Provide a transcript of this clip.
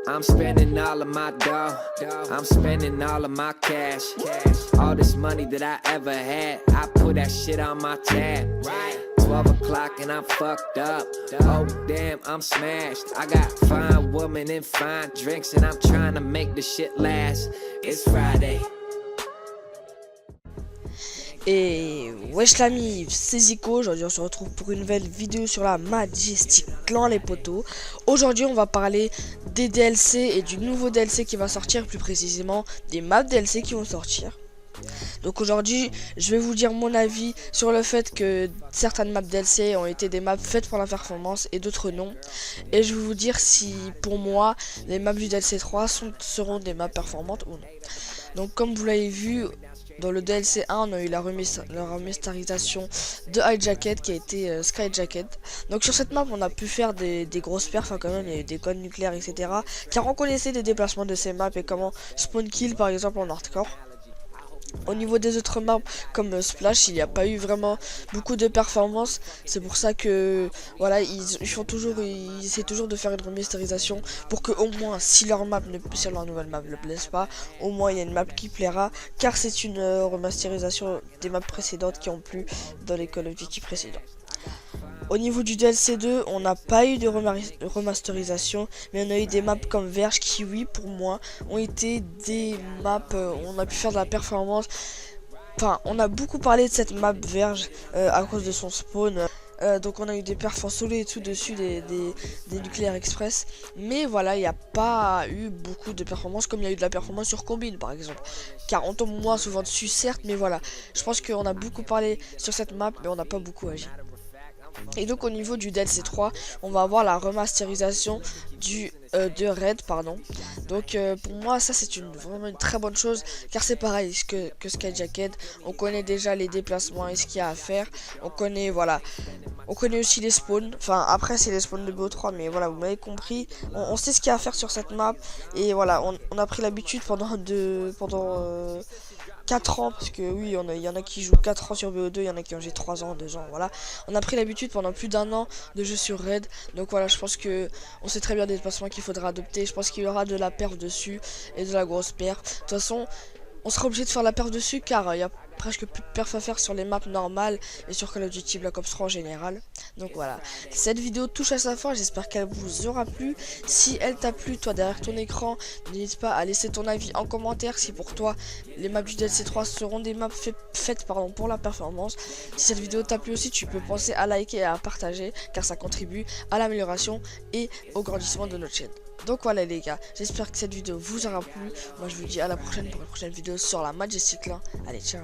I'm spending all of my dough. I'm spending all of my cash. All this money that I ever had, I put that shit on my tab. 12 o'clock and I'm fucked up. Oh damn, I'm smashed. I got fine women and fine drinks, and I'm trying to make the shit last. It's Friday. Et wesh l'ami, c'est Zico. Aujourd'hui on se retrouve pour une nouvelle vidéo sur la Majestic Clan les potos. Aujourd'hui on va parler des DLC et du nouveau DLC qui va sortir, plus précisément des maps DLC qui vont sortir. Donc aujourd'hui je vais vous dire mon avis sur le fait que certaines maps DLC ont été des maps faites pour la performance et d'autres non. Et je vais vous dire si pour moi les maps du DLC 3 seront des maps performantes ou non. Donc comme vous l'avez vu, dans le DLC 1 on a eu la remasterisation de Hijacket qui a été Skyjacket. Donc sur cette map on a pu faire des grosses perfs, quand même il y a eu des codes nucléaires etc. Car on connaissait des déplacements de ces maps et comment spawn kill par exemple en hardcore. Au niveau des autres maps comme Splash, il n'y a pas eu vraiment beaucoup de performance. C'est pour ça que voilà, ils essaient toujours de faire une remasterisation pour que au moins si leur nouvelle map ne plaise pas, au moins il y a une map qui plaira, car c'est une remasterisation des maps précédentes qui ont plu dans les Call of Duty précédents. Au niveau du DLC 2, on n'a pas eu de remasterisation, mais on a eu des maps comme Verge qui, oui, pour moi, ont été des maps où on a pu faire de la performance. Enfin, on a beaucoup parlé de cette map Verge à cause de son spawn. Donc on a eu des perfs en solo et tout dessus, des nucléaires express. Mais voilà, il n'y a pas eu beaucoup de performance comme il y a eu de la performance sur Combine par exemple. Car on tombe moins souvent dessus certes, mais voilà. Je pense qu'on a beaucoup parlé sur cette map, mais on n'a pas beaucoup agi. Et donc au niveau du DLC 3, on va avoir la remasterisation de Red, pardon. Donc pour moi ça c'est vraiment une très bonne chose, car c'est pareil que Skyjacket. On connaît déjà les déplacements et ce qu'il y a à faire. On connaît aussi les spawns. Enfin après c'est les spawns de BO3, mais voilà, vous m'avez compris. On sait ce qu'il y a à faire sur cette map. Et voilà, on a pris l'habitude pendant 4 ans, parce que oui, il y en a qui jouent 4 ans sur BO2, il y en a qui ont joué 3 ans, 2 ans, voilà. On a pris l'habitude pendant plus d'1 an de jeu sur Red. Donc voilà, je pense que on sait très bien des déplacements qu'il faudra adopter. Je pense qu'il y aura de la perf dessus et de la grosse perf. De toute façon, on sera obligé de faire la perf dessus, car il y a presque plus de perf à faire sur les maps normales et sur Call of Duty Black Ops 3 en général. Donc voilà, cette vidéo touche à sa fin, j'espère qu'elle vous aura plu. Si elle t'a plu, toi derrière ton écran, n'hésite pas à laisser ton avis en commentaire si pour toi les maps du DLC 3 seront des maps faites pour la performance. Si cette vidéo t'a plu aussi, tu peux penser à liker et à partager, car ça contribue à l'amélioration et au grandissement de notre chaîne. Donc voilà les gars, j'espère que cette vidéo vous aura plu. Moi je vous dis à la prochaine pour une prochaine vidéo sur la Majestic Clan. Allez, ciao.